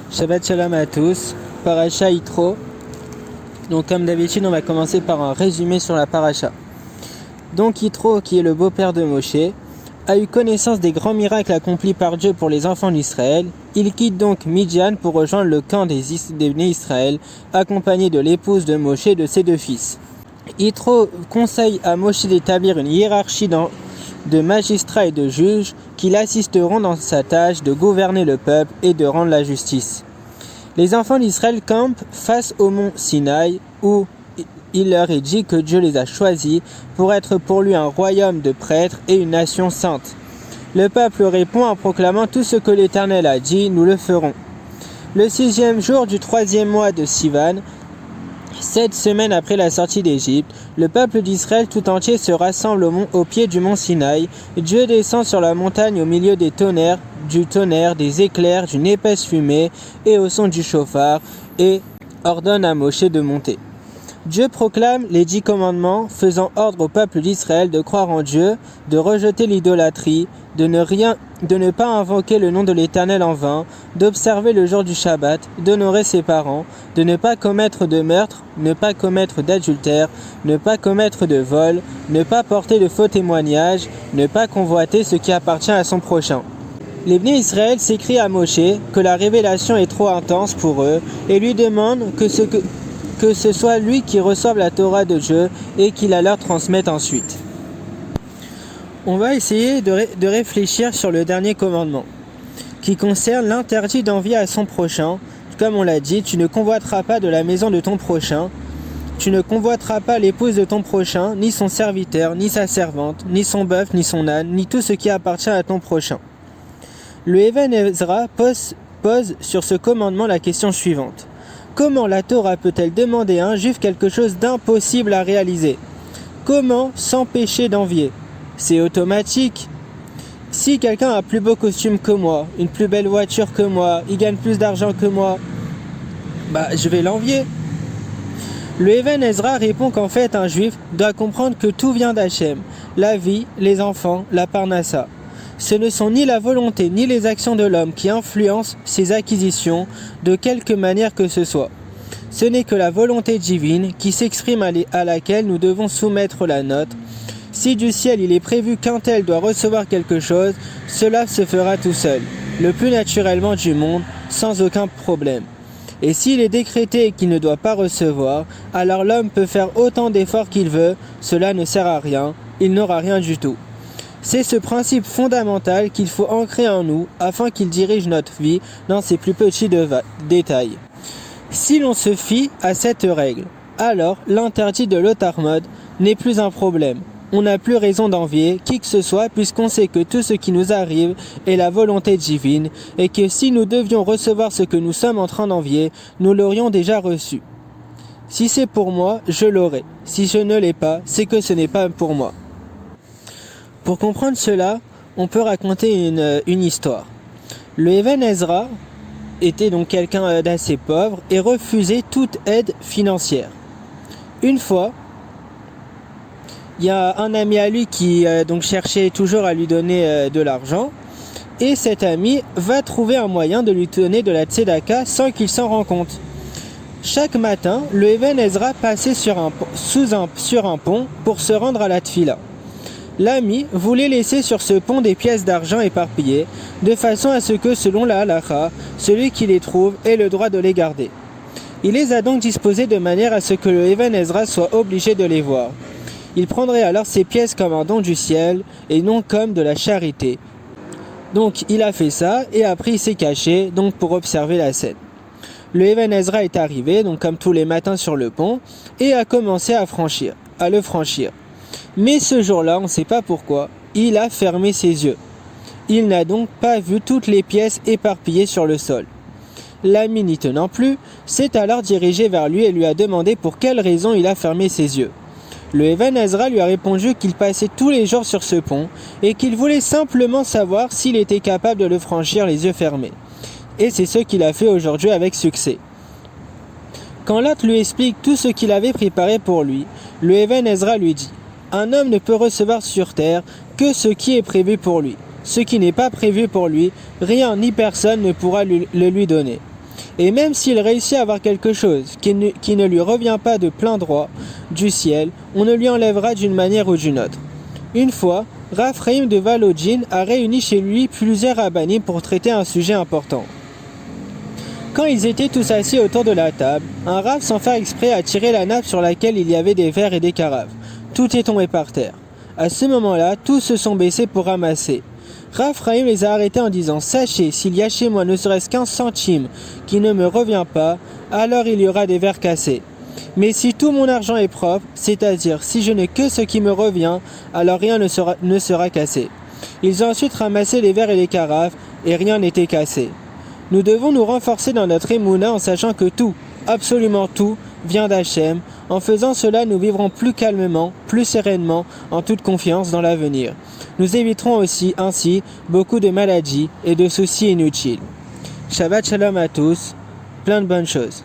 Shabbat Shalom à tous, Paracha Yitro. Donc comme d'habitude, on va commencer par un résumé sur la Paracha. Donc Yitro, qui est le beau-père de Moshe, a eu connaissance des grands miracles accomplis par Dieu pour les enfants d'Israël. Il quitte donc Midian pour rejoindre le camp des béné Israël, accompagné de l'épouse de Moshe et de ses deux fils. Yitro conseille à Moshe d'établir une hiérarchie de magistrats et de juges qui l'assisteront dans sa tâche de gouverner le peuple et de rendre la justice. Les enfants d'Israël campent face au mont Sinaï où il leur est dit que Dieu les a choisis pour être pour lui un royaume de prêtres et une nation sainte. Le peuple répond en proclamant tout ce que l'Éternel a dit, nous le ferons. Le 6e jour du 3e mois de Sivan, 7 semaines après la sortie d'Égypte, le peuple d'Israël tout entier se rassemble au pied du mont Sinaï. Dieu descend sur la montagne au milieu du tonnerre, des éclairs, d'une épaisse fumée et au son du chauffard et ordonne à Moshe de monter. Dieu proclame les 10 commandements, faisant ordre au peuple d'Israël de croire en Dieu, de rejeter l'idolâtrie, de ne pas invoquer le nom de l'Éternel en vain, d'observer le jour du Shabbat, d'honorer ses parents, de ne pas commettre de meurtre, ne pas commettre d'adultère, ne pas commettre de vol, ne pas porter de faux témoignages, ne pas convoiter ce qui appartient à son prochain. Les béné Israël s'écrient à Moshe que la révélation est trop intense pour eux et lui demandent que ce soit lui qui reçoive la Torah de Dieu et qu'il la leur transmette ensuite. On va essayer de réfléchir sur le dernier commandement, qui concerne l'interdit d'envier à son prochain. Comme on l'a dit, tu ne convoiteras pas de la maison de ton prochain, tu ne convoiteras pas l'épouse de ton prochain, ni son serviteur, ni sa servante, ni son bœuf, ni son âne, ni tout ce qui appartient à ton prochain. Le Even Ezra pose sur ce commandement la question suivante. Comment la Torah peut-elle demander à un juif quelque chose d'impossible à réaliser? Comment s'empêcher d'envier? C'est automatique. Si quelqu'un a un plus beau costume que moi, une plus belle voiture que moi, il gagne plus d'argent que moi, je vais l'envier. Le Even Ezra répond qu'en fait un juif doit comprendre que tout vient d'Hachem, la vie, les enfants, la parnassa. Ce ne sont ni la volonté ni les actions de l'homme qui influencent ses acquisitions de quelque manière que ce soit. Ce n'est que la volonté divine qui s'exprime à laquelle nous devons soumettre la nôtre. Si du ciel il est prévu qu'un tel doit recevoir quelque chose, cela se fera tout seul, le plus naturellement du monde, sans aucun problème. Et s'il est décrété qu'il ne doit pas recevoir, alors l'homme peut faire autant d'efforts qu'il veut, cela ne sert à rien, il n'aura rien du tout. C'est ce principe fondamental qu'il faut ancrer en nous afin qu'il dirige notre vie dans ses plus petits détails. Si l'on se fie à cette règle, alors l'interdit de l'Otarmod n'est plus un problème. On n'a plus raison d'envier qui que ce soit puisqu'on sait que tout ce qui nous arrive est la volonté divine et que si nous devions recevoir ce que nous sommes en train d'envier, nous l'aurions déjà reçu. Si c'est pour moi, je l'aurai. Si je ne l'ai pas, c'est que ce n'est pas pour moi. Pour comprendre cela, on peut raconter une histoire. Le Even Ezra était donc quelqu'un d'assez pauvre et refusait toute aide financière. Une fois, il y a un ami à lui qui donc cherchait toujours à lui donner de l'argent et cet ami va trouver un moyen de lui donner de la tzedaka sans qu'il s'en rende compte. Chaque matin, le Even Ezra passait sur un pont pour se rendre à la tfila. L'ami voulait laisser sur ce pont des pièces d'argent éparpillées, de façon à ce que, selon la halakha, celui qui les trouve ait le droit de les garder. Il les a donc disposées de manière à ce que le Even Ezra soit obligé de les voir. Il prendrait alors ces pièces comme un don du ciel et non comme de la charité. Donc il a fait ça et après il s'est caché donc pour observer la scène. Le Even Ezra est arrivé donc comme tous les matins sur le pont et a commencé à le franchir. Mais ce jour-là, on ne sait pas pourquoi, il a fermé ses yeux. Il n'a donc pas vu toutes les pièces éparpillées sur le sol. L'ami n'y tenant plus, s'est alors dirigé vers lui et lui a demandé pour quelle raison il a fermé ses yeux. Le Even Ezra lui a répondu qu'il passait tous les jours sur ce pont et qu'il voulait simplement savoir s'il était capable de le franchir les yeux fermés. Et c'est ce qu'il a fait aujourd'hui avec succès. Quand l'autre lui explique tout ce qu'il avait préparé pour lui, le Even Ezra lui dit: un homme ne peut recevoir sur terre que ce qui est prévu pour lui. Ce qui n'est pas prévu pour lui, rien ni personne ne pourra le lui donner. Et même s'il réussit à avoir quelque chose qui ne lui revient pas de plein droit du ciel, on ne lui enlèvera d'une manière ou d'une autre. Une fois, Rav Chaim de Volodjine a réuni chez lui plusieurs rabbanim pour traiter un sujet important. Quand ils étaient tous assis autour de la table, un Rav sans faire exprès a tiré la nappe sur laquelle il y avait des verres et des caraves. Tout est tombé par terre. À ce moment-là, tous se sont baissés pour ramasser. Rav Chaim les a arrêtés en disant « Sachez, s'il y a chez moi ne serait-ce qu'un centime qui ne me revient pas, alors il y aura des verres cassés. Mais si tout mon argent est propre, c'est-à-dire si je n'ai que ce qui me revient, alors rien ne sera cassé. » Ils ont ensuite ramassé les verres et les carafes, et rien n'était cassé. Nous devons nous renforcer dans notre émouna en sachant que tout, absolument tout, vient d'Hachem. En faisant cela, nous vivrons plus calmement, plus sereinement, en toute confiance dans l'avenir. Nous éviterons aussi ainsi beaucoup de maladies et de soucis inutiles. Shabbat shalom à tous, plein de bonnes choses.